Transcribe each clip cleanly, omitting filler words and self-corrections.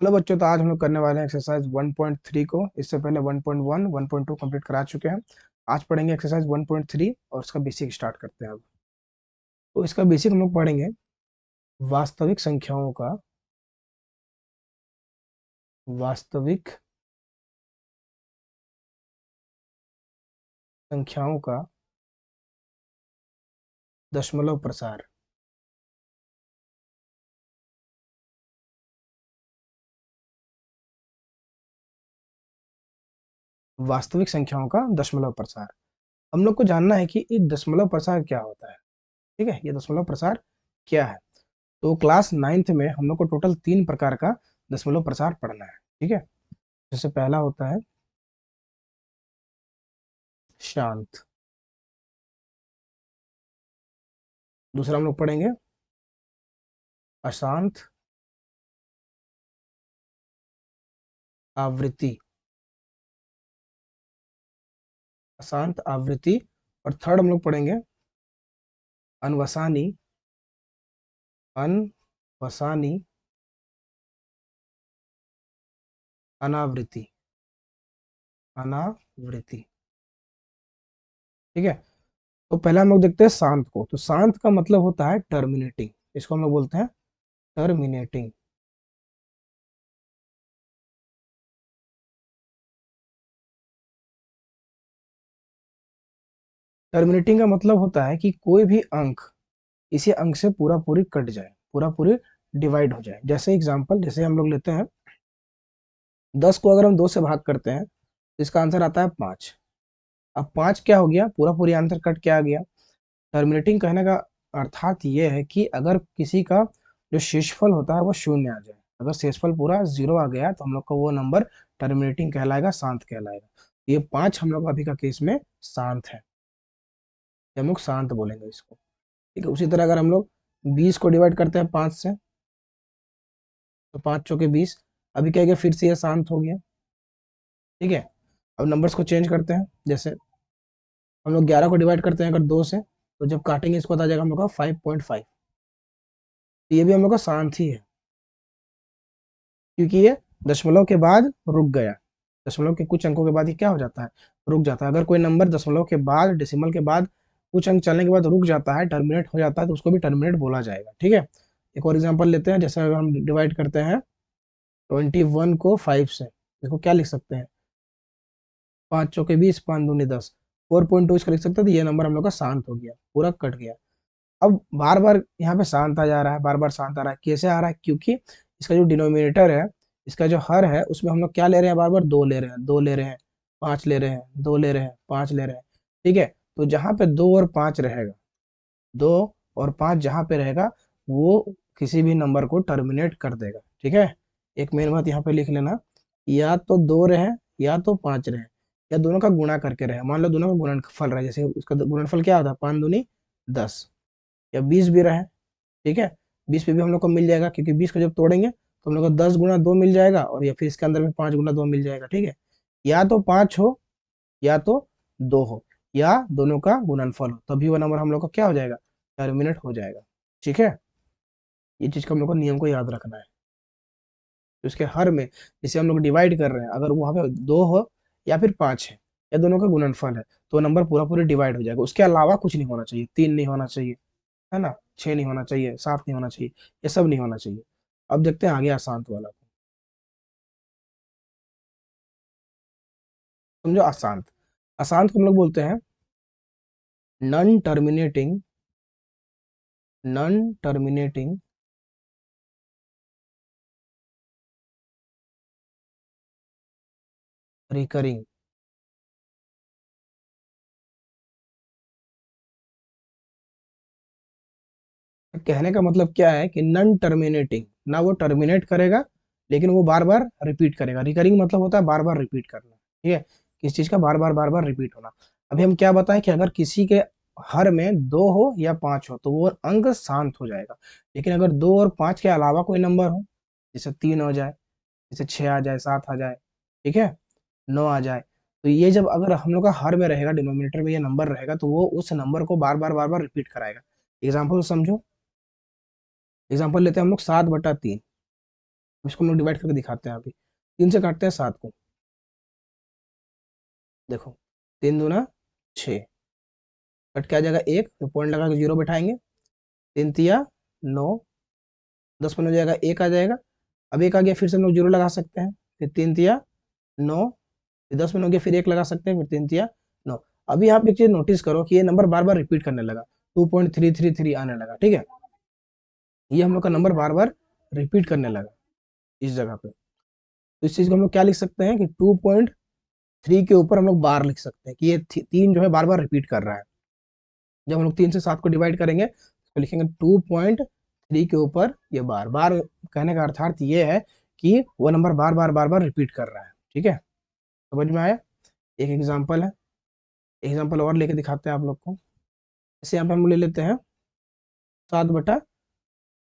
Hello बच्चों, तो आज हम लोग करने वाले हैं एक्सरसाइज 1.3 को। इससे पहले 1.1 1.2 कंप्लीट करा चुके हैं। आज पढ़ेंगे एक्सरसाइज 1.3 और उसका बेसिक स्टार्ट करते हैं अब। तो इसका बेसिक हम लोग पढ़ेंगे वास्तविक संख्याओं का वास्तविक संख्याओं का दशमलव प्रसार। वास्तविक संख्याओं का दशमलव प्रसार। हम लोग को जानना है कि ये दशमलव प्रसार क्या होता है। ठीक है, ये दशमलव प्रसार क्या है। तो क्लास 9th में हम लोग को टोटल 3 प्रकार का दशमलव प्रसार पढ़ना है। ठीक है, जैसे पहला होता है शांत, दूसरा हम लोग पढ़ेंगे अशांत आवृत्ति, अशांत आवृत्ति, और थर्ड हम लोग पढ़ेंगे अनवसानी अनवसानी अनावृत्ति अनावृत्ति। ठीक है, तो पहले हम लोग देखते हैं शांत को। तो शांत का मतलब होता है टर्मिनेटिंग, इसको हम लोग बोलते हैं टर्मिनेटिंग। टर्मिनेटिंग का मतलब होता है कि कोई भी अंक इसी अंक से पूरा पूरी कट जाए, पूरा पूरी डिवाइड हो जाए। जैसे एग्जांपल, जैसे हम लोग लेते हैं 10 को अगर हम 2 से भाग करते हैं तो इसका आंसर आता है 5। अब 5 क्या हो गया, पूरा पूरी आंसर कट के आ गया। टर्मिनेटिंग कहने का अर्थात ये है कि अगर किसी का जो शेषफल होता है वो शून्य आ जाए, अगर शेषफल पूरा 0 आ गया तो हम लोग का वो नंबर टर्मिनेटिंग कहलाएगा, शांत कहलाएगा। ये 5 हम लोग अभी का केस में शांत है, ये हम लोग शांत बोलेंगे इसको। ठीक है, उसी तरह अगर हम लोग 20 को डिवाइड करते हैं 5 से, तो 5 चौके 20, अभी क्या गया, फिर से ये शांत हो गया। ठीक है, अब नंबर्स को चेंज करते हैं। जैसे हम लोग 11 को डिवाइड करते हैं अगर 2 से, तो जब काटेंगे इसको आ जाएगा हम लोग का 5.5। तो ये भी हम लोग का शांत ही है, क्योंकि ये दशमलव के बाद रुक गया। दशमलव के कुछ अंकों के बाद ये क्या हो जाता है, रुक जाता है। अगर कोई नंबर दशमलव के बाद, डेसिमल के बाद कुछ अंक चलने के बाद रुक जाता है, टर्मिनेट हो जाता है, तो उसको भी टर्मिनेट बोला जाएगा। ठीक है, एक और एग्जांपल लेते हैं। जैसे अगर हम डिवाइड करते हैं 21 को 5 से, इसको क्या लिख सकते हैं, 5 चौके 20, 5 दूनी 10, 4.2 इसका लिख सकते हैं। तो ये नंबर हम लोग का शांत हो गया, पूरा कट गया। अब बार बार यहाँ पे शांत आ जा रहा है, बार बार शांत आ रहा है, कैसे आ रहा है, क्योंकि इसका जो डिनोमिनेटर है, इसका जो हर है, उसमें हम लोग क्या ले रहे हैं, बार बार 2 ले रहे हैं, 2 ले रहे हैं, 5 ले रहे हैं, 2 ले रहे हैं, 5 ले रहे हैं। ठीक है, तो जहाँ पे 2 और 5 रहेगा, 2 और 5 जहाँ पे रहेगा, वो किसी भी नंबर को टर्मिनेट कर देगा। ठीक है, एक मेन बात यहाँ पे लिख लेना, या तो 2 रहे या तो 5 रहे, या दोनों का गुणा करके रहे। मान लो दोनों का गुणनफल रहे, जैसे उसका गुणनफल क्या होता है, 5 दूनी 10, या 20 भी रहे। ठीक है, 20 पे भी हम लोग को मिल जाएगा, क्योंकि 20 को जब तोड़ेंगे तो हम लोग को 10 गुना 2 मिल जाएगा, और या फिर इसके अंदर में 5 गुना 2 मिल जाएगा। ठीक है, या तो 5 हो या तो 2 हो, या दोनों का गुणनफल हो, तभी वो नंबर हम लोग का क्या हो जाएगा, टर्मिनेट हो जाएगा। ठीक है, ये चीज का हम लोग को नियम को याद रखना है। तो इसके हर में, जैसे हम लोग डिवाइड कर रहे हैं, अगर वहां पे 2 हो या फिर 5 है, या दोनों का गुणनफल है, तो नंबर पूरा पूरी डिवाइड हो जाएगा। उसके अलावा कुछ नहीं होना चाहिए, 3 नहीं होना चाहिए, है ना, 6 नहीं होना चाहिए, 7 नहीं होना चाहिए, ये सब नहीं होना चाहिए। अब देखते हैं आगे अशांत वाला को। समझो अशांत, अशांत को हम लोग बोलते हैं non terminating, non terminating recurring. कहने का मतलब क्या है कि नॉन टर्मिनेटिंग, ना वो टर्मिनेट करेगा, लेकिन वो बार बार रिपीट करेगा। रिकरिंग मतलब होता है बार बार रिपीट करना। ठीक है, किस चीज का बार बार रिपीट होना। अभी हम क्या बताएं कि अगर किसी के हर में 2 हो या 5 हो, तो वो अंक शांत हो जाएगा। लेकिन अगर 2 और 5 के अलावा कोई नंबर हो, जैसे 3 हो जाए, जैसे 6 आ जाए, 7 आ जाए, ठीक है, 9 आ जाए, तो ये जब अगर हम लोग का हर में रहेगा, डिनोमिनेटर में ये नंबर रहेगा, तो वो उस नंबर को बार बार रिपीट कराएगा। एग्जाम्पल समझो, एग्जाम्पल लेते हैं हम लोग 7/3। इसको हम लोग डिवाइड करके दिखाते हैं अभी। 3 से काटते हैं 7 को, देखो 3 दूना 6, कट के आ जाएगा 1, तो पॉइंट लगा के 0 बैठाएंगे। 3 तिया 9, 10 में हो जाएगा 1 आ जाएगा। अब 1 आ गया, फिर से हम लोग 0 लगा सकते हैं, फिर 3 तिया 9, फिर 10 में हो गया, फिर 1 लगा सकते हैं, फिर 3 तिया 9। अभी आप एक चीज नोटिस करो कि ये नंबर बार बार रिपीट करने लगा, 2.333 आने लगा, ठीक है। ये हम लोग का नंबर बार बार रिपीट करने लगा इस जगह पे। तो इस चीज को हम लोग क्या लिख सकते हैं कि 2.3 के ऊपर हम लोग बार लिख सकते हैं कि ये 3 जो है बार बार रिपीट कर रहा है। जब हम लोग 3 से 7 को डिवाइड करेंगे तो लिखेंगे 2.3 के ऊपर ये बार बार। कहने का अर्थात ये है कि वो नंबर बार बार बार बार रिपीट कर रहा है, ठीक है। समझ में आया। एक एग्जाम्पल है, एग्जाम्पल और लेके दिखाते हैं आप लोग को। जैसे यहाँ पे हम ले लेते हैं 7/7,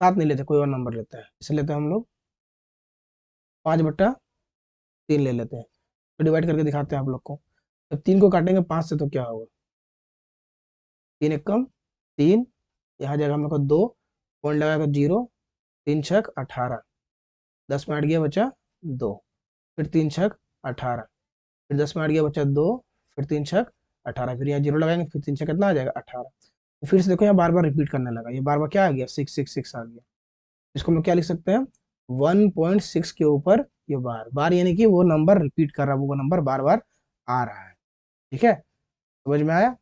नहीं लेते, कोई और नंबर लेते हैं, इसे लेते हैं हम लोग 5/3 ले लेते हैं। तो डिवाइड करके दिखाते हैं आप लोग को। जब 3 को काटेंगे 5 से तो क्या होगा, 3 एकम 3, यहाँ जाएगा हम लोग का 2, पॉइंट लगाएगा 0, 3×6 = 18, 10 में 8 गया बचा 2, फिर 3×6 = 18, फिर 10 में 8 गया बचा 2, फिर 3×6 = 18, फिर यहाँ 0 लगाएंगे, फिर 3 कितना आ जाएगा 18। तो फिर से देखो यहाँ बार बार रिपीट करने लगा, ये बार बार क्या आ गया 666 आ गया। इसको हम लोग क्या लिख सकते हैं, 1.6 के ऊपर ये बार बार, यानी कि वो नंबर रिपीट कर रहा है, वो नंबर बार बार आ रहा है, ठीक है। समझ में आया,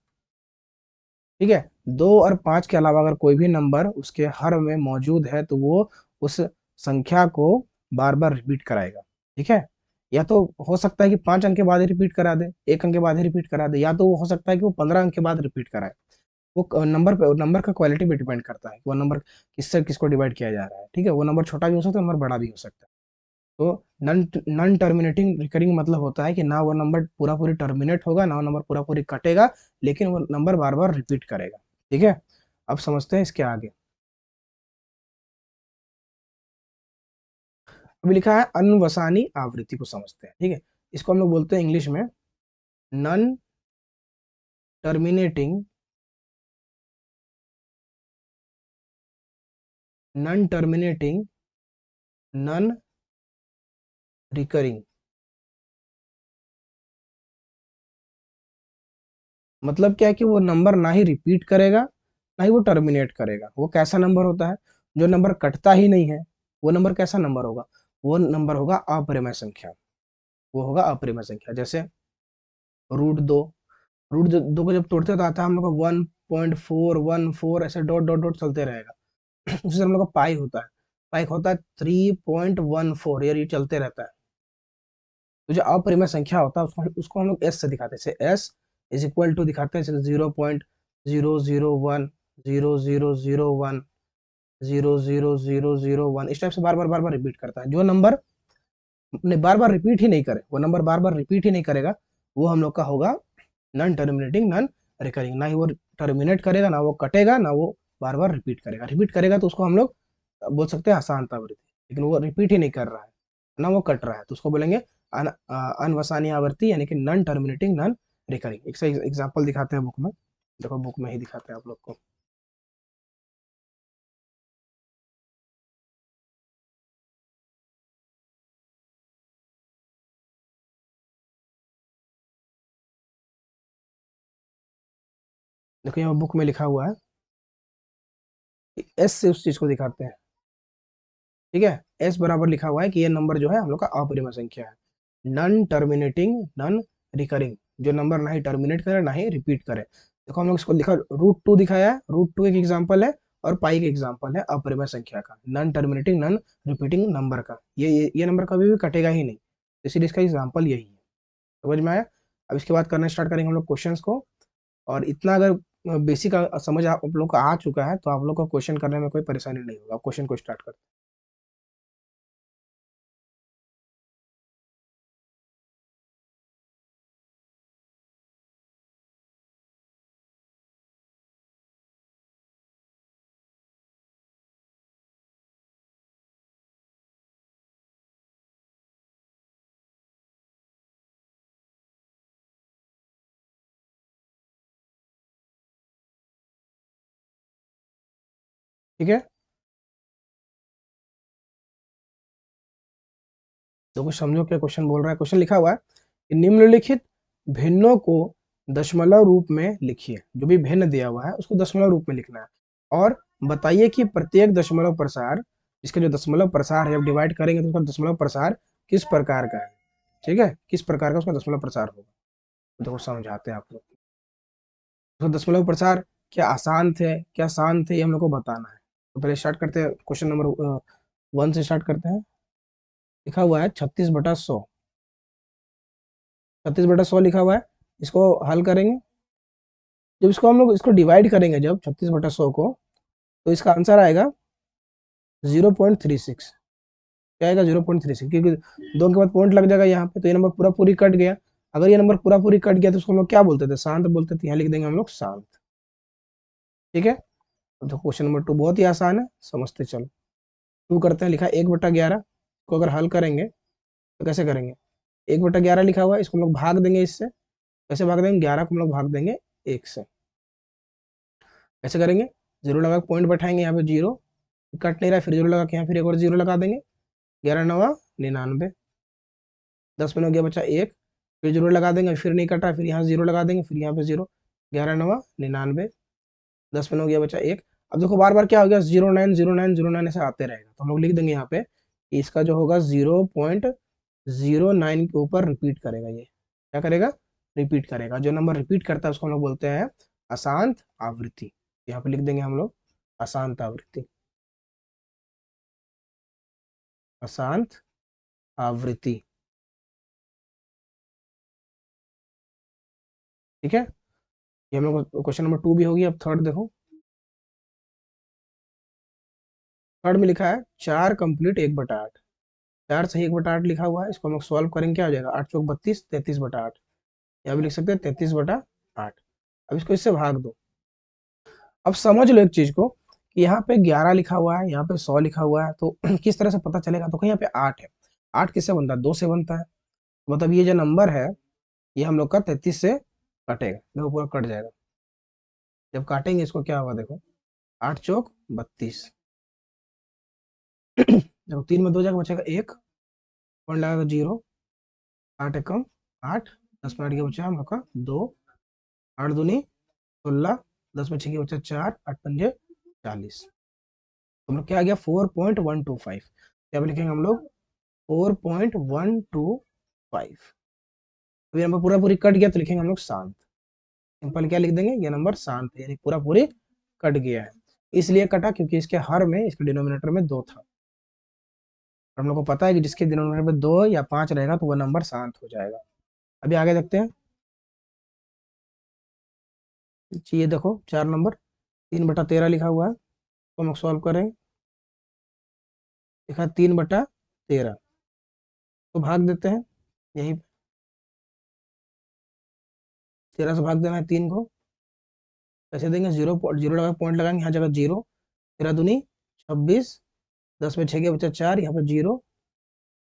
ठीक है। 2 और 5 के अलावा अगर कोई भी नंबर उसके हर में मौजूद है तो वो उस संख्या को बार बार रिपीट कराएगा, ठीक है। या तो हो सकता है कि 5 अंक के बाद ही रिपीट करा दे, 1 अंक के बाद ही रिपीट करा दे, या तो वो हो सकता है कि वो 15 अंक के बाद रिपीट कराए। वो नंबर पे, नंबर का क्वालिटी पे डिपेंड करता है कि वो नंबर किससे किसको डिवाइड किया जा रहा है, ठीक है। वो नंबर छोटा भी हो सकता है, नंबर बड़ा भी हो सकता है। तो नन नन टर्मिनेटिंग रिकरिंग मतलब होता है कि ना वो नंबर पूरा पूरी टर्मिनेट होगा, ना वो नंबर पूरा पूरी कटेगा, लेकिन वो नंबर बार बार रिपीट करेगा, ठीक है। अब समझते हैं इसके आगे। अभी लिखा है अनवसानी आवृत्ति को समझते हैं, ठीक है। इसको हम लोग बोलते हैं इंग्लिश में non terminating, non terminating non recurring. मतलब क्या है कि वो नंबर ना ही रिपीट करेगा, ना ही वो टर्मिनेट करेगा। वो कैसा नंबर होता है, जो नंबर कटता ही नहीं है। वो नंबर कैसा नंबर होगा, वो नंबर होगा अपरिमेय संख्या। वो होगा अपरिमेय संख्या। जैसे √2, √2 को जब तोड़ते तो आता है हम लोग का 1.414, ऐसे डॉट डॉट डॉट चलते रहेगा। उसी से हम लोग का पाई होता है, पाई होता है 3.14, यार ये चलते रहता है। तो जो अपरिमेय संख्या होता है उसको उसको हम लोग एस से दिखाते हैं, जैसे एस इज इक्वल टू दिखाते हैं, जैसे 0.001, 0.00001, इस टाइप से बार बार रिपीट करता है। जो नंबर ने बार बार रिपीट ही नहीं करे, वो नंबर बार बार रिपीट ही नहीं करेगा, वो हम लोग का होगा नॉन टर्मिनेटिंग नॉन रिकरिंग। ना ही वो टर्मिनेट करेगा, ना वो कटेगा, ना वो बार बार रिपीट करेगा। रिपीट करेगा तो उसको हम लोग बोल सकते हैं अशांतावृत्ति, लेकिन वो रिपीट ही नहीं कर रहा है, ना वो कट रहा है, तो उसको बोलेंगे अनवसानी आवर्ती, यानी कि नॉन टर्मिनेटिंग नॉन रिकरिंग। एक से एग्जाम्पल दिखाते हैं बुक में, देखो बुक में ही दिखाते हैं आप लोग को। देखो यहाँ बुक में लिखा हुआ है, एस से उस चीज को दिखाते हैं, ठीक है। एस बराबर लिखा हुआ है कि ये नंबर जो है हम लोग का अपरिमेय संख्या है, नॉन टर्मिनेटिंग नॉन रिकरिंग। जो नंबर ना ही टर्मिनेट करे ना ही रिपीट करे। देखो हम लोग इसको लिखा, √2 दिखाया है, √2 एक एग्जाम्पल है, और पाई का एग्जाम्पल है अपरिमेय संख्या का, non terminating non repeating number का। ये नंबर कभी भी कटेगा ही नहीं, इसीलिए इसका एग्जाम्पल यही है। समझ में आया। अब इसके बाद करना स्टार्ट करेंगे हम लोग क्वेश्चंस को। और इतना अगर बेसिक समझ आप लोग का आ चुका है तो आप लोग को क्वेश्चन करने में कोई परेशानी नहीं होगा। क्वेश्चन को स्टार्ट करते हैं, ठीक है। तो कुछ समझो क्या क्वेश्चन बोल रहा है। क्वेश्चन लिखा हुआ है कि निम्नलिखित भिन्नों को दशमलव रूप में लिखिए। जो भी भिन्न दिया हुआ है उसको दशमलव रूप में लिखना है, और बताइए कि प्रत्येक दशमलव प्रसार, इसका जो दशमलव प्रसार है, जब डिवाइड करेंगे तो उसका दशमलव प्रसार किस प्रकार का है। ठीक है, किस प्रकार का उसका दशमलव प्रसार होगा। तो देखो समझाते हैं आप लोग। उसका दशमलव प्रसार क्या अशांत है क्या शांत है, ये हम लोग को बताना है। तो पहले स्टार्ट करते हैं, क्वेश्चन नंबर 1 से स्टार्ट करते हैं। लिखा हुआ है 36/100। 36/100 लिखा हुआ है। इसको हल करेंगे, जब इसको हम लोग इसको डिवाइड करेंगे जब 36/100 को, तो इसका आंसर आएगा 0.36। क्या आएगा? 0.36, क्योंकि दो के बाद पॉइंट लग जाएगा यहाँ पे, तो ये नंबर पूरा पूरी कट गया। अगर ये नंबर पूरा पूरी कट गया तो उसको हम लोग क्या बोलते थे? शांत बोलते थे। यहाँ लिख देंगे हम लोग शांत। ठीक है, तो क्वेश्चन नंबर 2 बहुत ही आसान है, समझते चलो। 2 करते हैं। लिखा 1/11 को अगर हल करेंगे तो कैसे करेंगे? 1/11 लिखा हुआ है, इसको हम लोग भाग देंगे इससे। कैसे भाग देंगे? 11 को हम लोग भाग देंगे 1 से। कैसे करेंगे? जीरो लगा पॉइंट बैठाएंगे यहाँ पे, जीरो कट नहीं रहा, फिर जीरो लगा के यहाँ फिर एक और जीरो लगा देंगे। 11×9 99। 10 में हो गया बच्चा 1, फिर जीरो लगा देंगे, फिर नहीं कटा, फिर यहाँ जीरो लगा देंगे, फिर यहाँ पे जीरो। 11×9 99। 10 में हो गया बच्चा 1। अब देखो बार बार क्या हो गया, 090909 ऐसे आते रहेगा, तो हम लोग लिख देंगे यहाँ पे कि इसका जो होगा 0.09 के ऊपर रिपीट करेगा। ये क्या करेगा? रिपीट करेगा। जो नंबर रिपीट करता है उसको हम लोग बोलते हैं अशांत आवृत्ति। यहाँ पे लिख देंगे हम लोग अशांत आवृत्ति। अशांत आवृत्ति। ठीक है, ये हम लोग क्वेश्चन नंबर 2 भी होगी। अब थर्ड देखो। थर्ड में लिखा है 4 कंप्लीट 1/8। 4 सही 1/8 लिखा हुआ है। इसको हम लोग सॉल्व करेंगे, क्या हो जाएगा? 8 चौक 32, 33/8। यहाँ भी लिख सकते हैं 33/8। अब इसको इससे भाग दो। अब समझ लो एक चीज को कि यहाँ पे 11 लिखा हुआ है, यहाँ पे 100 लिखा हुआ है, तो किस तरह से पता चलेगा? तो कहीं यहाँ पे 8 है। 8 किससे बनता है? 2 से बनता है। मतलब ये जो नंबर है ये हम लोग का 33 से कटेगा। देखो पूरा कट जाएगा। जब काटेंगे इसको क्या होगा? देखो 8 चौक 32। देखो 3 में 2 जाएगा, बचेगा 1, पॉइंट लगाएगा 0। 8 एकम 8, 10 में 8 गया बचा हम लोग का 2। 8 दूनी 16, 10 में 6 गया बचा 4, 8 पंजे 40। तो हम लोग क्या आ गया? 4.125। क्या लिखेंगे हम लोग? 4.125। अभी नंबर पूरा पूरी कट गया तो लिखेंगे हम लोग शांत। सिंपल क्या लिख देंगे? ये नंबर शांत है, यानी पूरा पूरी कट गया है। इसलिए कटा क्योंकि इसके हर में, इसके डिनोमिनेटर में 2 था। हम लोग को पता है कि जिसके डिनोमिनेटर में 2 या 5 रहेगा तो वह नंबर शांत हो जाएगा। अभी आगे देखते हैं। ये देखो 4 नंबर 3/13 लिखा हुआ है, तो हम लोग सॉल्व करेंगे। लिखा 3/13, तो भाग देते हैं। यही 13 से भाग देना है 3 को। कैसे देंगे? जीरो जीरो लगा पॉइंट लगाएंगे, यहाँ जगह 0। 13 दूनी 26, 10 में 6 के बचा 4, यहाँ पे 0।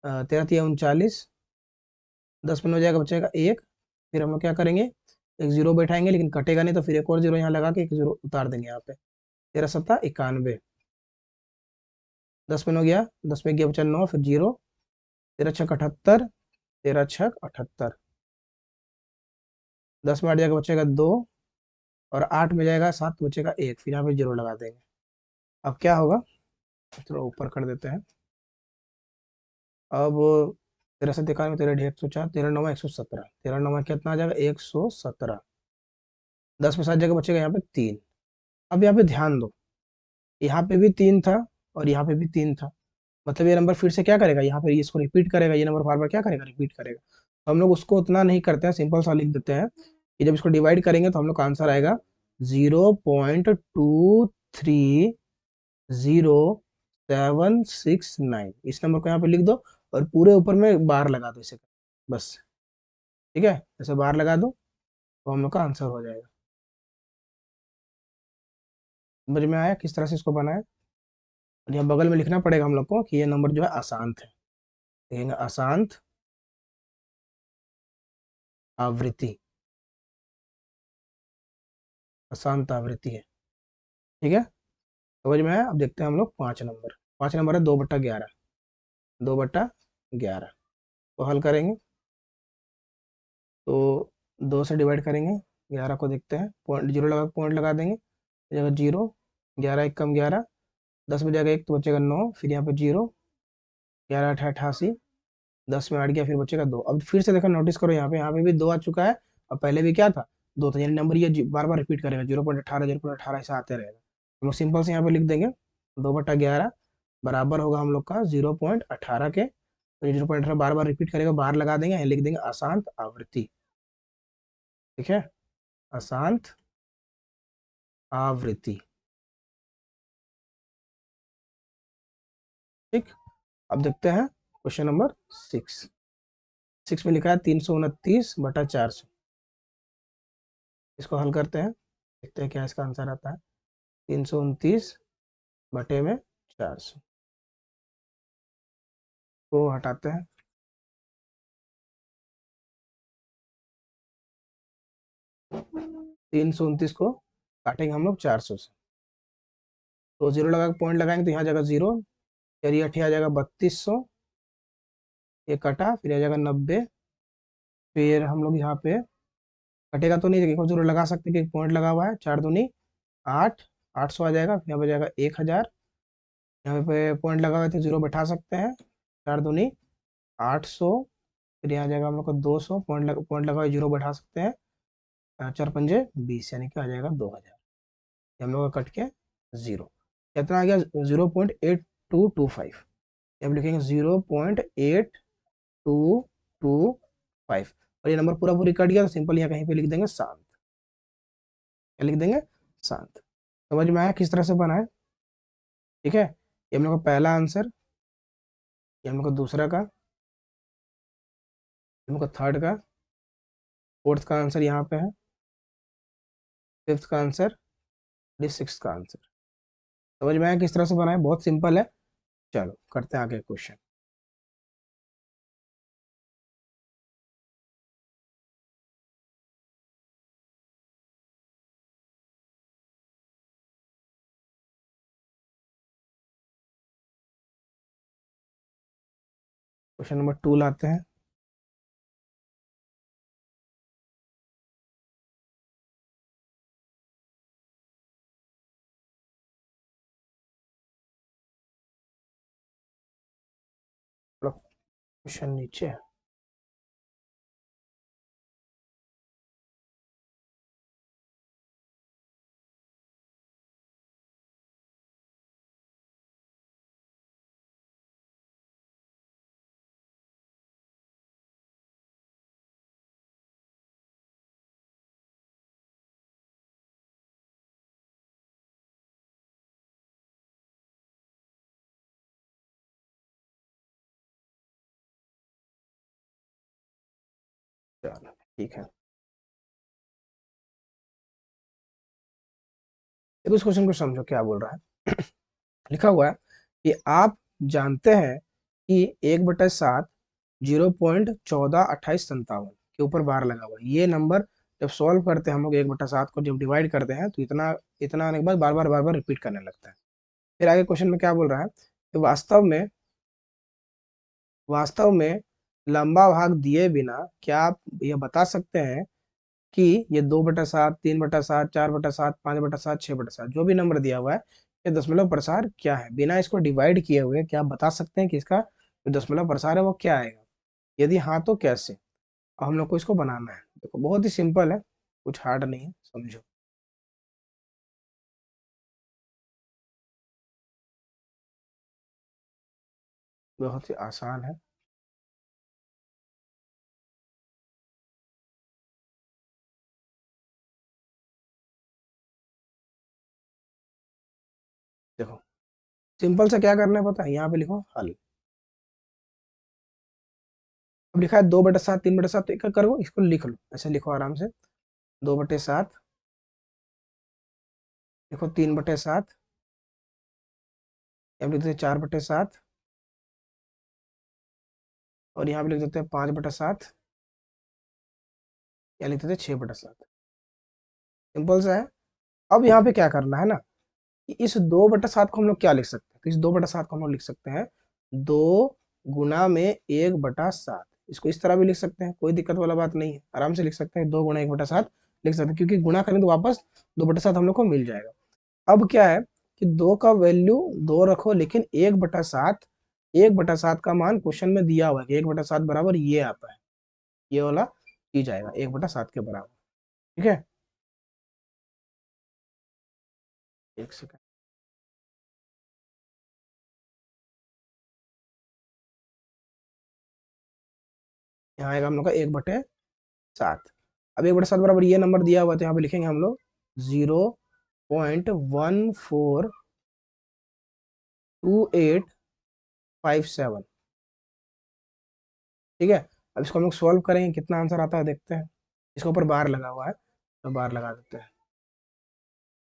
13 तिया 39। 10 में हो जाएगा बचेगा 1। फिर हम लोग क्या करेंगे? एक जीरो बैठाएंगे, लेकिन कटेगा नहीं, तो फिर एक और जीरो यहाँ लगा के एक जीरो उतार देंगे यहाँ पे। 13 सत्ता 91। 10 में हो गया, 10 में गया बचा 9, फिर 0। 13 छक 78। 13 छक 78। 10 में 8 जाएगा बचेगा 2, और 8 में जाएगा 7 तो बचेगा 1, फिर यहाँ पे जीरो लगा देंगे। अब क्या होगा? थोड़ा ऊपर कर देते हैं। अब 13 से 91, 13 104, 13 9 117। 13 9 कितना आ जाएगा? 117। 10 में 7 जगह बचेगा यहाँ पे 3। अब यहाँ पे ध्यान दो, यहाँ पे भी 3 था और यहाँ पे भी 3 था। मतलब ये नंबर फिर से क्या करेगा? यहाँ पे इसको रिपीट करेगा। ये नंबर बार बार क्या करेगा? रिपीट करेगा। तो हम लोग उसको उतना नहीं करते हैं, सिंपल सा लिख देते हैं कि जब इसको डिवाइड करेंगे तो हम लोग का आंसर आएगा 0.230.769। इस नंबर को यहाँ पे लिख दो और पूरे ऊपर में बार लगा दो इसे, बस। ठीक है, ऐसे बार लगा दो तो हम लोग का आंसर हो जाएगा। समझ में आया किस तरह से इसको बनाया? और यहाँ बगल में लिखना पड़ेगा हम लोग को कि ये नंबर जो है अशांत है। लिखेंगे अशांत आवृत्ति। अशांत आवृत्ति है। ठीक है, समझ में आया? अब देखते हैं हम लोग 5 नंबर। 5 नंबर है 2/11। 2/11। तो हल करेंगे तो 2 से डिवाइड करेंगे, 11 को देखते हैं, पॉइंट लगा देंगे, जगह 0, 11 एक कम 11, 10 में जाएगा 1 तो बचेगा 9, फिर यहाँ पे 0, 11 8 88, 10 में 8 गया, फिर बचेगा 2। अब फिर से देखो, नोटिस करो यहाँ पे भी 2 आ चुका है, और पहले भी क्या था, 2 था, यानी नंबर ये बार बार रिपीट करेगा, 0.18 0.18 ऐसा आते रहेगा। हम लोग सिंपल से यहाँ पे लिख देंगे 2/11 बराबर होगा हम लोग का 0.18 के, तो 0.18 बार बार रिपीट करेगा, बाहर लगा देंगे, यहाँ लिख देंगे अशांत आवृत्ति। ठीक है, अशांत आवृत्ति। ठीक, अब देखते हैं क्वेश्चन नंबर 6 में लिखा है 329/400। इसको हल करते हैं, देखते हैं क्या इसका आंसर आता है। 329/400 को हटाते हैं, 329 को काटेंगे हम लोग 400 से, तो 0 लगा पॉइंट लगाएंगे तो यहाँ जाएगा 0, फिर ये आ जाएगा 3200, ये कटा, फिर आ जाएगा 90, फिर हम लोग यहाँ पे कटेगा तो नहीं, देखो 0 लगा सकते कि पॉइंट लगा हुआ है, 4 दूनी 8, 800 आ जाएगा, फिर यहाँ पे जाएगा 1000, यहाँ पे पॉइंट लगा हुआ है तो 0 बैठा सकते हैं, 4 दूनी 800, फिर यहाँ जाएगा हम लोग का 200, पॉइंट लगा हुआ है 0 बैठा सकते हैं, 4 पंजे 20, यानी कि आ जाएगा 2000, हम लोग का कट के 0, कितना आ गया 0.8225, अब लिखेंगे 0.8225, और ये नंबर पूरा पूरी कट गया तो सिंपल यहाँ कहीं पे लिख देंगे शांत। क्या लिख देंगे, शांत। समझ में आया किस तरह से बना है। ठीक है, ये हम लोग का पहला आंसर, ये हम लोग का दूसरा का, हम लोग का थर्ड का, फोर्थ का आंसर यहाँ पे है, फिफ्थ का आंसर, सिक्स का आंसर। समझ में आया किस तरह से बना है, बहुत सिंपल है। चलो करते हैं आगे क्वेश्चन। क्वेश्चन नंबर 2 लाते हैं। क्वेश्चन नीचे है। चलो ठीक है, देखो इस क्वेश्चन को समझो क्या बोल रहा है। लिखा हुआ है कि आप जानते हैं कि 1/7 0.142857 के ऊपर बार लगा हुआ है। ये नंबर जब सॉल्व करते हैं हम लोग 1/7 को जब डिवाइड करते हैं तो इतना इतना आने के बाद बार बार रिपीट करने लगता है। फिर आगे क्वेश्चन में क्या बोल रहा है कि वास्तव में लंबा भाग दिए बिना क्या आप यह बता सकते हैं कि ये 2/7, 3/7, 4/7, 5/7, 6/7 जो भी नंबर दिया हुआ है, ये दशमलव प्रसार क्या है, बिना इसको डिवाइड किए हुए क्या आप बता सकते हैं कि इसका जो दशमलव प्रसार है वो क्या आएगा, यदि हाँ तो कैसे। अब हम लोग को इसको बनाना है, देखो बहुत ही सिंपल है, कुछ हार्ड नहीं है, समझो। बहुत ही आसान है। देखो सिंपल से क्या करना है पता है, यहाँ पे लिखो हल। अब लिखा है 2/7, 3/7, तो एक करो इसको लिख लो, ऐसे लिखो आराम से, 2/7, देखो 3/7, यहाँ पे लिख देते 4/7, और यहाँ पे लिख देते हैं 5/7, या लिख देते 6/7। सिंपल सा है। अब यहाँ पे क्या करना है ना, कि इस 2/7 को हम लोग क्या लिख सकते हैं, तो इस 2/7 को हम लोग लिख सकते हैं 2 गुना में 1/7, इसको इस तरह भी लिख सकते हैं, कोई दिक्कत वाला बात नहीं है, आराम से लिख सकते हैं, 2 गुणा 1/7 लिख सकते हैं, क्योंकि गुणा करें तो वापस 2/7 हम लोग को मिल जाएगा। अब क्या है कि 2 का वैल्यू 2 रखो, लेकिन 1/7 का मान क्वेश्चन में दिया हुआ है कि 1/7 बराबर ये आता है, ये वाला चीज आएगा 1/7 के बराबर। ठीक है, एक सेकंड, यहाँ आएगा हम लोग का 1/7। अब 1/7 बराबर ये नंबर दिया हुआ है, तो यहाँ पे लिखेंगे हम लोग 0.142857। ठीक है, अब इसको हम लोग सॉल्व करेंगे, कितना आंसर आता है देखते हैं। इसके ऊपर बार लगा हुआ है, तो बार लगा देते हैं।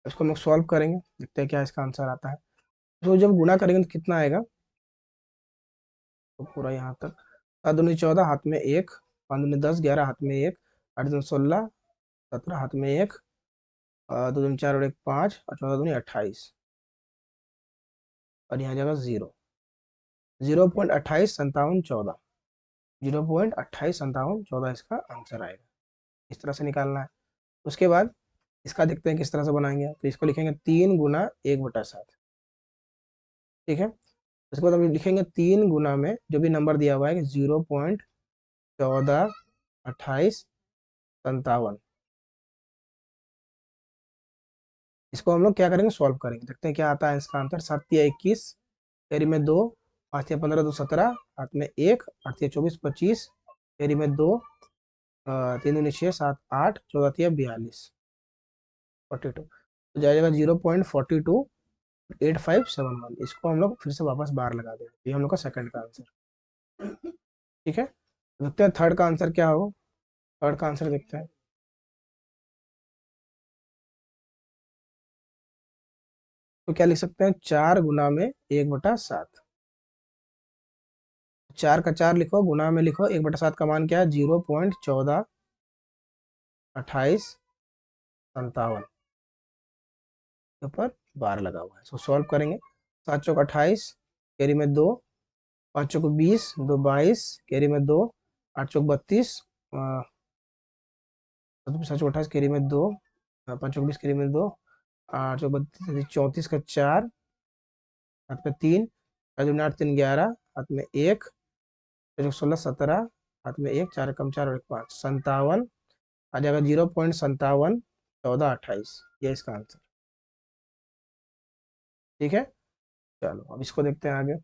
इसको हम लोग सॉल्व करेंगे, देखते हैं क्या इसका आंसर आता है। तो जब गुणा करेंगे तो कितना आएगा, तो पूरा यहाँ तक 7 दूनी 14, हाथ में 1, 5 दूनी 10, 11 हाथ में 1, 8 दूनी 16, 17 हाथ में 1, 2 दूनी 4 और 1 5, और 14 दूनी 28, और यहाँ जाएगा 0.285714, 0.285714 इसका आंसर आएगा। इस तरह से निकालना है। उसके बाद इसका देखते हैं किस तरह से बनाएंगे, तो इसको लिखेंगे 3 गुना 1/7। ठीक है, उसके बाद हम लिखेंगे 3 गुना में जो भी नंबर दिया हुआ है 0.142857। इसको हम लोग क्या करेंगे, सॉल्व करेंगे, देखते हैं क्या आता है इसका आंसर। 7 या 21, कैरी में 2, 5 या 15, 2 17, हाथ में 1, 8 या 24 25, कैरी में 2, 3 दूनी 6, 7 8, 14 या 42, 42, तो जाएगा 0.428571। इसको हम लोग फिर से वापस बार लगा देंगे, ये हम लोग का सेकंड का आंसर। ठीक है, देखते हैं थर्ड का आंसर क्या होगा। थर्ड का आंसर देखते हैं, तो क्या लिख सकते हैं, 4 गुना में 1/7। 4 का 4 लिखो, गुना में लिखो, 1/7 का मान क्या है, 0.142857 के ऊपर बार लगा हुआ है। इसको सॉल्व करेंगे, 7 चौक 28, कैरी में 2, 5 चौक 20, 2 22, कैरी में 2, 8 चौक 32, 7 चौक 28, कैरी में 2, 5 चौक 20, कैरी में 2, 8 चौक 32, 34 का 4, हाथ में 3, 4 दूनी 8, 3 11, हाथ में 1, 4 चौक 16 17, हाथ में 1, 4 कम 4 और 1 5, 57 आ जाएगा, 0.571428, ये इसका आंसर। ठीक है, चलो अब इसको देखते हैं आगे।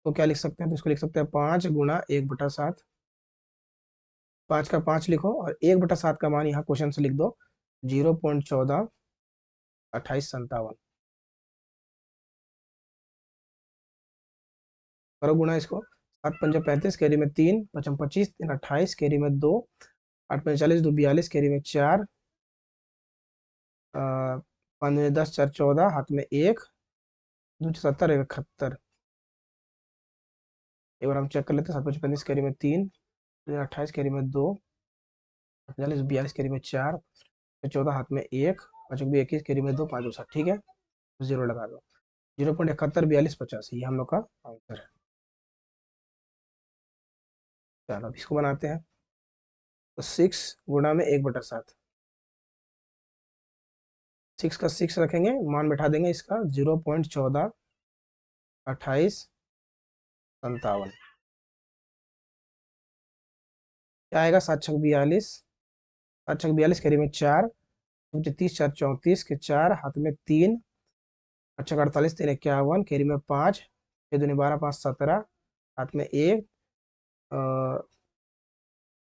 तो क्या लिख सकते हैं, तो इसको लिख सकते हैं 5 गुना 1/7। 5 का 5 लिखो, और 1/7 का मान यहाँ क्वेश्चन से लिख दो, 0.142857। करो गुणा इसको, 7 5 35, कैरी में 3, 5 25, 3 28, कैरी में 2, 8 5 40, 2 42, कैरी में 4, 5 10, 4 14, हाथ में 1, 2 70, 71। एक बार हम चेक कर लेते हैं, 7 5 35, कैरी में 3, 28, कैरी में 2, 45 42, कैरी में 4, 14 हाथ में 1, 5 21, कैरी में 2, 5 2 7। ठीक है, जीरो लगा दो, 0.714285, ये हम लोग का आंसर है। चलो अब इसको बनाते हैं, तो 6 गुना में 1/7। 6 का 6 रखेंगे, मान बैठा देंगे इसका 0.142857। क्या आएगा, 7 6 42, 7 6 42, कैरी में 4, 30 4 34 के 4, हाथ में 3, 8 6 48, 3 51, कैरी में 5, 6 दूनी 12, 5 17, हाथ में 1,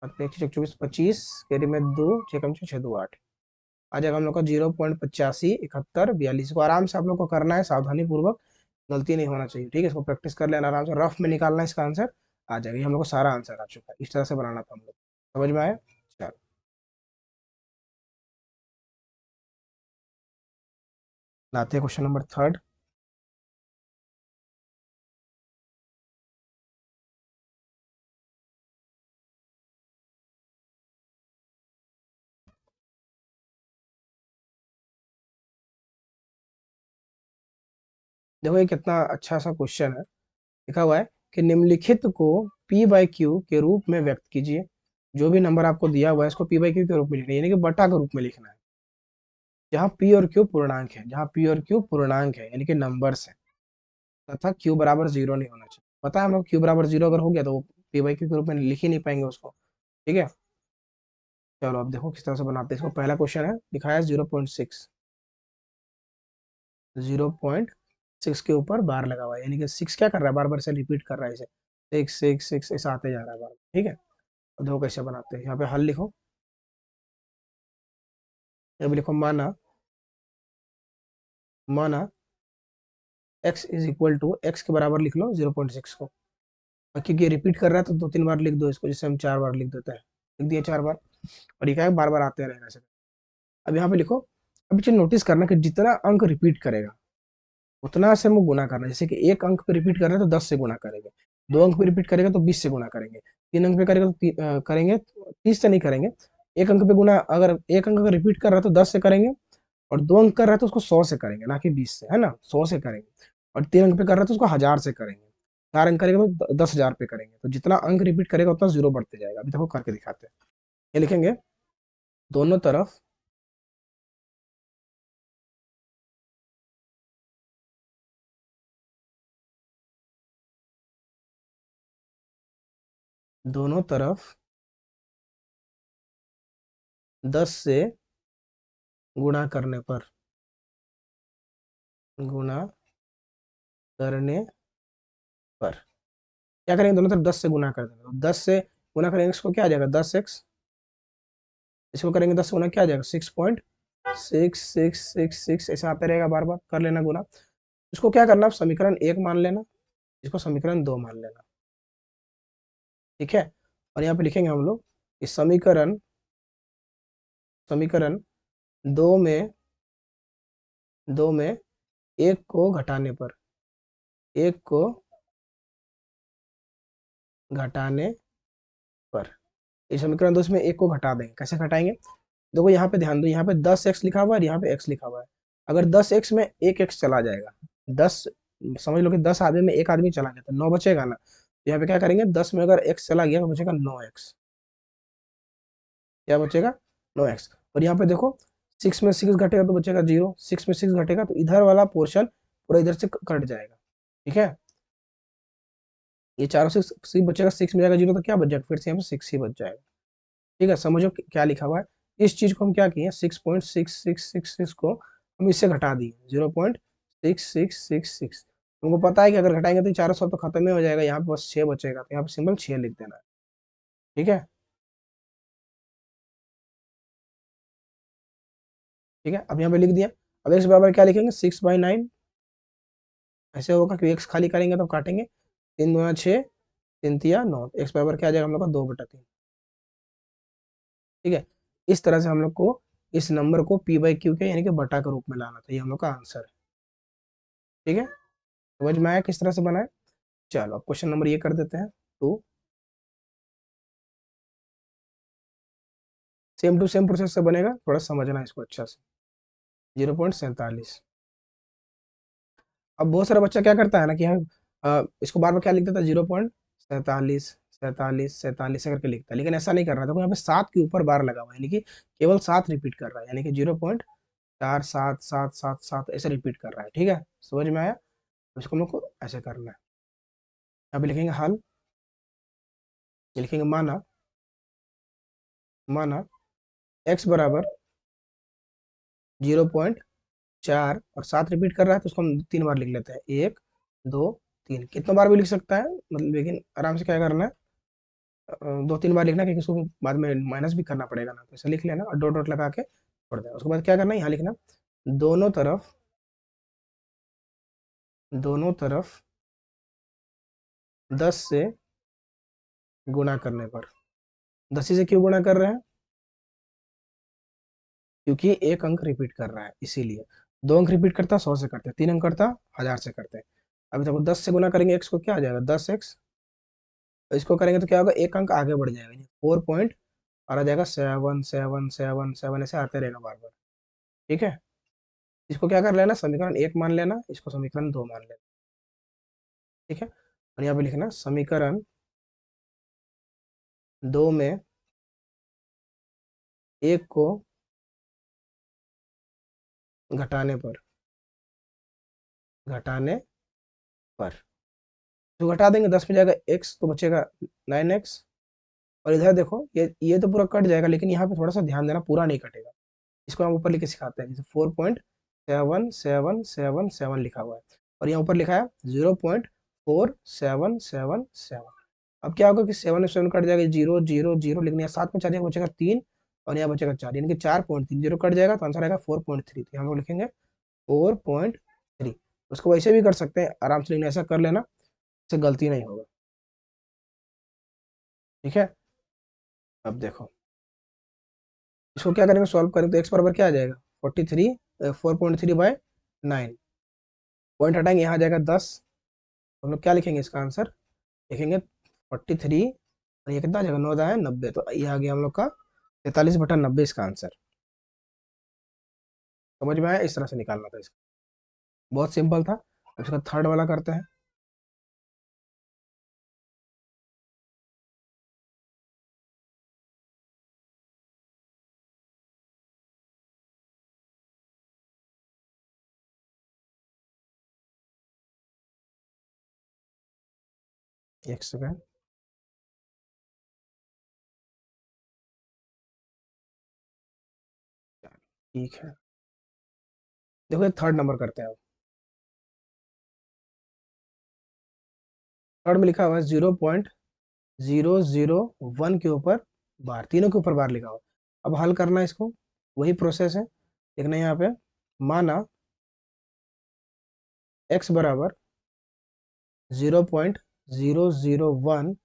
हाथ में 1 6 24 25, कैरी में 2, 6 कम 6 6 2 8, आ जाएगा हम लोग का 0.857142। को आराम से आप लोग को करना है, सावधानी पूर्वक, गलती नहीं होना चाहिए। ठीक है, इसको प्रैक्टिस कर लेना, आराम से रफ में निकालना है, इसका आंसर आ जाएगा। ये हम लोग को सारा आंसर आ चुका है, इस तरह से बनाना था हम लोग। समझ में आया, चलो लाते हैं क्वेश्चन नंबर थर्ड। देखो ये कितना अच्छा सा क्वेश्चन है। लिखा हुआ है कि निम्नलिखित को पी बाई क्यू के रूप में व्यक्त कीजिए। जो भी नंबर आपको दिया हुआ है इसको पी बाई क्यू के रूप में लिखना है, यानी कि बटा के रूप में लिखना है। जहाँ पी और क्यू पूर्णांक है, जहाँ पी और क्यू पूर्णांक है यानी कि नंबर्स है, तथा क्यू बराबर जीरो नहीं होना चाहिए। पता है हम लोग क्यू बराबर जीरो अगर हो गया तो वो पी बाई क्यू के रूप में लिख ही नहीं पाएंगे उसको। ठीक है, चलो अब देखो किस तरह से बनाते हैं इसको। पहला क्वेश्चन है, दिखाया है 0.6, 0.6 के ऊपर बार लगा हुआ है, यानी कि 6 क्या कर रहा है, बार बार से रिपीट कर रहा है इसे, 6 6 6 ऐसा आते जा रहा है बार। ठीक है, अब देखो कैसे बनाते हैं। यहाँ पे हल लिखो, यहाँ पे लिखो माना, माना x is equal to, x के बराबर लिख लो 0.6 को। और क्योंकि ये रिपीट कर रहा है तो 2 3 बार लिख दो इसको, जैसे हम 4 बार लिख देते हैं, लिख दिया 4 बार। और ये क्या है, बार बार आते रहेगा ऐसे। अब यहाँ पे लिखो, अब चीज नोटिस करना कि जितना अंक रिपीट करेगा उतना से हम गुना करना है। जैसे कि एक अंक पे रिपीट कर रहे हैं तो 10 से गुना करेंगे, 2 अंक पे रिपीट करेगा तो 20 से गुना करेंगे, 3 अंक पे करेगा तो करेंगे 30 से नहीं करेंगे। एक अंक पे गुना, अगर एक अंक अगर रिपीट कर रहा है तो 10 से करेंगे, और 2 अंक कर रहा है तो उसको 100 से करेंगे, ना कि 20 से, है ना, 100 से करेंगे। और 3 अंक पे कर रहा है तो उसको 1000 से करेंगे, 4 अंक करेगा तो 10,000 पे करेंगे। तो जितना अंक रिपीट करेगा उतना जीरो बढ़ते जाएगा। अभी देखो करके दिखाते हैं। ये लिखेंगे, दोनों तरफ दोनों तरफ 10 से गुणा करने पर, गुणा करने पर क्या करेंगे, दोनों तरफ 10 से गुणा कर देंगे। तो 10 से गुणा करेंगे इसको क्या आ जाएगा, 10x, इसको करेंगे 10 से गुणा क्या आ जाएगा, 6.6666, ऐसा आते रहेगा, बार बार कर लेना गुणा। इसको क्या करना, समीकरण 1 मान लेना, इसको समीकरण 2 मान लेना। ठीक है, और यहाँ पे लिखेंगे हम लोग इस समीकरण, समीकरण दो में, दो में एक को घटाने पर, एक को घटाने पर, इस समीकरण दो में एक को घटा देंगे। कैसे घटाएंगे, देखो यहाँ पे ध्यान दो, यहाँ पे 10x लिखा हुआ है और यहाँ पे x लिखा हुआ है। अगर 10x में एक x चला जाएगा, 10, समझ लो कि 10 आदमी में एक आदमी चला गया तो 9 बचेगा ना। तो यहाँ पे क्या करेंगे, 10 में अगर x चला गया तो बचेगा 9x, क्या बचेगा, 9x। और यहाँ पे देखो 6 में 6 घटेगा तो बचेगा 0, 6 में 6 घटेगा तो इधर वाला पोर्शन पूरा इधर से कट जाएगा। ठीक है, ये चारों से 6 बचेगा, 6 में जाएगा 0 तो क्या बच जाएगा, फिर से यहाँ पे 6 ही बच जाएगा। ठीक है, समझो क्या लिखा हुआ है। इस चीज को हम क्या किए, 6.6666 को हम इससे घटा दिए 0.6666। तुमको पता है कि अगर घटाएंगे तो 400 तो खत्म ही हो जाएगा, यहाँ पे बस 6 बचेगा, तो यहाँ पे सिंबल 6 लिख देना है। ठीक है, ठीक है, अब यहाँ पे लिख दिया। अब x बराबर क्या लिखेंगे, 6/9, ऐसे होगा कि x खाली करेंगे तो काटेंगे, 3 दूना 6, 3 तिया 9, एक्स बराबर क्या आ जाएगा हम लोग का, 2/3। ठीक है, इस तरह से हम लोग को इस नंबर को पी बाई क्यू के यानी कि बटा के रूप में लाना था, ये हम लोग का आंसर है। ठीक है, समझ में आया किस तरह से बनाए। चलो अब क्वेश्चन नंबर ये कर देते हैं 2। सेम टू सेम प्रोसेस से बनेगा, थोड़ा समझना इसको अच्छा से। 0.47, अब बहुत सारा बच्चा क्या करता है ना कि हम इसको बार बार क्या लिख देता है, 0.47 47 47 करके लिखता है, लेकिन ऐसा नहीं कर रहा था। देखो यहाँ पे 7 के ऊपर बार लगा हुआ है, यानी कि केवल 7 रिपीट कर रहा है, यानी कि 0.477777 ऐसे रिपीट कर रहा है। ठीक है, समझ में आया। इसको हम लोग को ऐसे करना है। यहाँ पे लिखेंगे हल, ये लिखेंगे माना, माना x बराबर 0.4 और 7 रिपीट कर रहा है तो उसको हम 3 बार लिख लेते हैं, 1 2 3, कितना बार भी लिख सकता है मतलब, लेकिन आराम से क्या करना है, 2 3 बार लिखना है, क्योंकि उसको बाद में माइनस भी करना पड़ेगा ना, तो ऐसे लिख लेना और डॉट डॉट लगा के छोड़ देना। उसके बाद क्या करना है, यहाँ लिखना, दोनों तरफ, दोनों तरफ 10 से गुणा करने पर, 10 ही से क्यों गुणा कर रहे हैं, क्योंकि एक अंक रिपीट कर रहा है इसीलिए। 2 अंक रिपीट करता 100 से करते हैं, 3 अंक करता 1000 से करते हैं। अभी देखो 10 से गुना करेंगे x को, क्या आ जाएगा 10x, इसको करेंगे तो क्या होगा, एक अंक आगे बढ़ जाएगा, 4 पॉइंट और आ जाएगा 7 7 7 7, ऐसे आते रहेगा बार बार। ठीक है, इसको क्या कर लेना, समीकरण 1 मान लेना, इसको समीकरण 2 मान लेना। ठीक है, और यहाँ पे लिखना समीकरण 2 में 1 को घटाने पर, घटाने पर तो घटा देंगे, 10 में जाएगा x तो बचेगा 9x। और इधर देखो ये तो पूरा कट जाएगा, लेकिन यहाँ पे थोड़ा सा ध्यान देना, पूरा नहीं कटेगा। इसको हम ऊपर लिख के सिखाते हैं, जैसे 4.7777 लिखा हुआ है और यहाँ ऊपर लिखा है 0.4777। अब क्या होगा कि 7 में 7 कट जाएगा, 0 0 0, लेकिन यहाँ 7 में 4 बचेगा 3 और यहाँ बचेगा 4, यानी कि 4.30 कट जाएगा तो आंसर आएगा 4.3। तो यहाँ हम लोग लिखेंगे 4.3। उसको वैसे भी कर सकते हैं आराम से, लेकिन ऐसा कर लेना, इससे गलती नहीं होगा। ठीक है, अब देखो इसको क्या करेंगे, सॉल्व करें तो x बराबर क्या आ जाएगा 43, 4.3/9। पॉइंट हटाएंगे, यहाँ आ जाएगा 10। हम लोग क्या लिखेंगे इसका आंसर, लिखेंगे 43 और ये कितना आ जाएगा, 9 है 90, तो ये आ गया हम लोग का 43/90 इसका आंसर। समझ में आया, इस तरह से निकालना था इसका, बहुत सिंपल था। अब इसका थर्ड वाला करते हैं। एक सेकेंड, ठीक है, देखो ये थर्ड नंबर करते हैं। अब थर्ड में लिखा हुआ है 0.001 के ऊपर बार, तीनों के ऊपर बार लिखा हुआ है। अब हल करना है इसको, वही प्रोसेस है, देखना यहाँ पे, माना x बराबर 0.001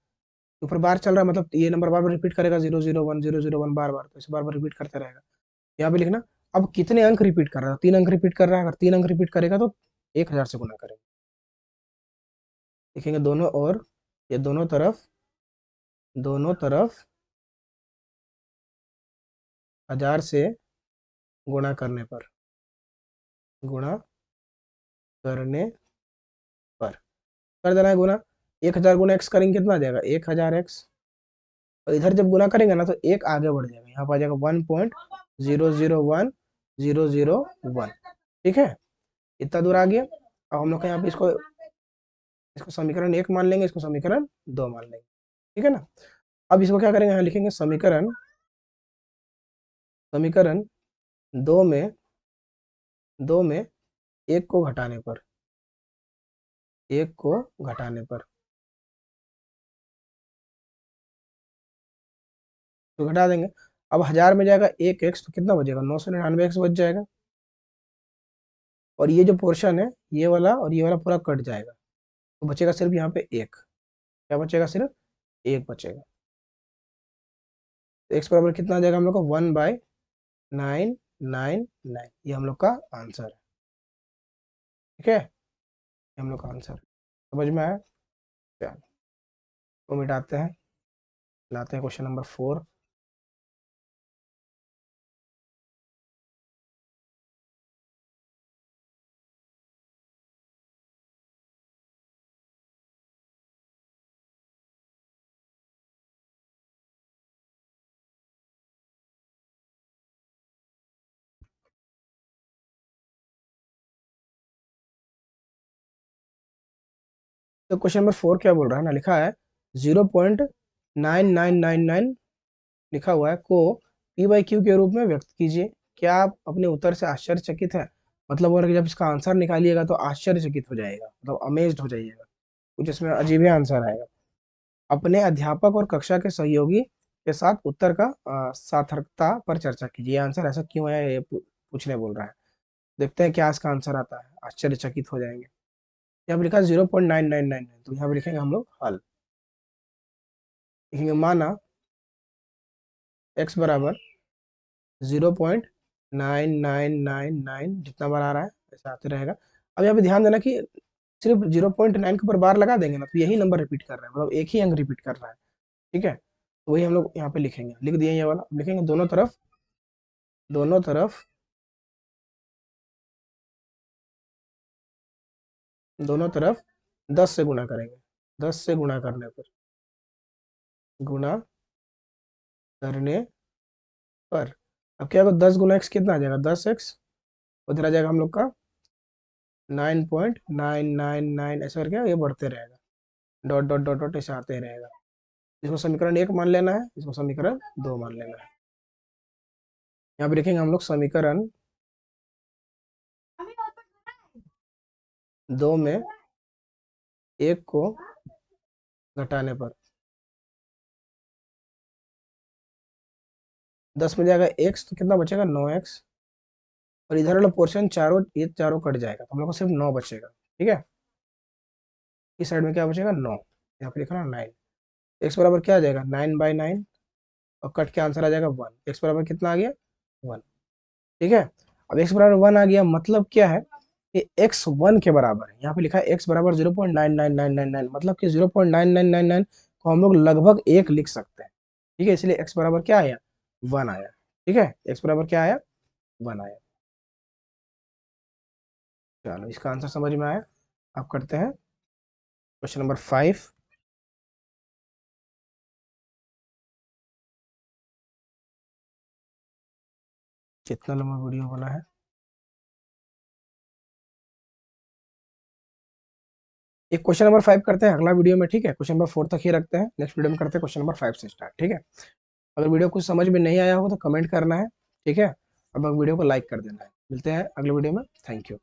ऊपर बार चल रहा है, मतलब ये नंबर बार बार रिपीट करेगा, 001 001 बार बार, तो इसे बार बार रिपीट करते रहेगा। यहाँ पे लिखना, अब कितने अंक रिपीट कर रहा है, 3 अंक रिपीट कर रहा है, अगर 3 अंक रिपीट करेगा तो 1000 से गुना करेंगे। लिखेंगे दोनों और, ये दोनों तरफ, दोनों तरफ 1000 से गुणा करने पर, गुणा करने पर कर देना है गुना। 1000 गुना x करेंगे कितना आ जाएगा, 1000x। और इधर जब गुना करेंगे ना तो एक आगे बढ़ जाएगा, यहाँ पर आ जाएगा 1.001 001। ठीक है, इतना दूर आ गया। अब हम लोग यहाँ पे इसको इसको समीकरण 1 मान लेंगे, इसको समीकरण 2 मान लेंगे। ठीक है ना, अब इसको क्या करेंगे, यहाँ लिखेंगे समीकरण, समीकरण 2 में, 2 में 1 को घटाने पर, 1 को घटाने पर तो घटा देंगे। अब 1000 में जाएगा 1x तो कितना बचेगा, 999x बच जाएगा। और ये जो पोर्शन है, ये वाला और ये वाला पूरा कट जाएगा, तो बचेगा सिर्फ यहाँ पे एक, क्या बचेगा, सिर्फ एक बचेगा। तो एक्स बराबर कितना आ जाएगा हम लोग का, 1/999, ये हम लोग का आंसर है। ठीक है, ये हम लोग का आंसर, समझ में आया। चलो तो मिटाते हैं, लाते हैं क्वेश्चन नंबर 4। तो क्वेश्चन नंबर 4 क्या बोल रहा है ना, लिखा है 0.9999 लिखा हुआ है को p/q के रूप में व्यक्त कीजिए। क्या आप अपने उत्तर से आश्चर्यचकित है, मतलब वो जब इसका आंसर निकालिएगा तो आश्चर्यचकित हो जाएगा, मतलब अमेज्ड हो जाइएगा, कुछ इसमें अजीब ही आंसर आएगा। अपने अध्यापक और कक्षा के सहयोगी के साथ उत्तर का सार्थकता पर चर्चा कीजिए। आंसर ऐसा क्यों है, ये पूछने बोल रहा है। देखते हैं क्या इसका आंसर आता है, आश्चर्यचकित हो जाएंगे। यहाँ पे लिखा 0.9999, तो यहाँ पे लिखेंगे हम लोग हल, लिखेंगे माना x बराबर 0.9999, जितना बार आ रहा है ऐसा आते रहेगा। अब यहाँ पे ध्यान देना कि सिर्फ 0.9 के ऊपर बार लगा देंगे ना तो यही नंबर रिपीट कर रहा है, मतलब एक ही अंक रिपीट कर रहा है। ठीक है, तो वही हम लोग यहाँ पे लिखेंगे, लिख दिए ये वाला। अब लिखेंगे दोनों तरफ, दोनों तरफ, दोनों तरफ 10 से गुणा करेंगे। 10 से गुणा करने पर, गुणा करने पर। अब क्या होगा, 10 गुना एक्स कितना आ जाएगा, 10x। उधर आ जाएगा हम लोग का 9.999 ऐसे करके ये बढ़ते रहेगा, डॉट डॉट डॉट डॉट ऐसे आते रहेगा। इसको समीकरण 1 मान लेना है, इसको समीकरण 2 मान लेना है। यहाँ पे लिखेंगे हम लोग समीकरण 2 में 1 को घटाने पर 10 में जाएगा x, तो कितना बचेगा, 9x। और इधर वाला पोर्शन चारों, ये चारों कट जाएगा, तो हम लोग को सिर्फ 9 बचेगा। ठीक है, इस साइड में क्या बचेगा, 9। यहाँ पे लिखा ना 9। एक्स बराबर क्या आ जाएगा, 9/9। और कट के आंसर आ जाएगा 1। एक्स बराबर कितना आ गया, 1। ठीक है, अब एक्स बराबर 1 आ गया, मतलब क्या है कि एक्स 1 के बराबर है। यहाँ पे लिखा है एक्स बराबर 0.99999, मतलब कि 0.9999 को हम लोग लगभग 1 लिख सकते हैं। ठीक है, इसलिए एक्स बराबर क्या आया, 1 आया। ठीक है, एक्स बराबर क्या आया, 1 आया। चलो, इसका आंसर समझ में आया। अब करते हैं क्वेश्चन नंबर 5। कितना लंबा वीडियो बना है। एक क्वेश्चन नंबर 5 करते हैं अगला वीडियो में। ठीक है, क्वेश्चन नंबर 4 तक ही रखते हैं, नेक्स्ट वीडियो में करते हैं क्वेश्चन नंबर 5 से स्टार्ट। ठीक है, अगर वीडियो कुछ समझ में नहीं आया हो तो कमेंट करना है। ठीक है, अब वीडियो को लाइक कर देना है। मिलते हैं अगले वीडियो में। Thank you.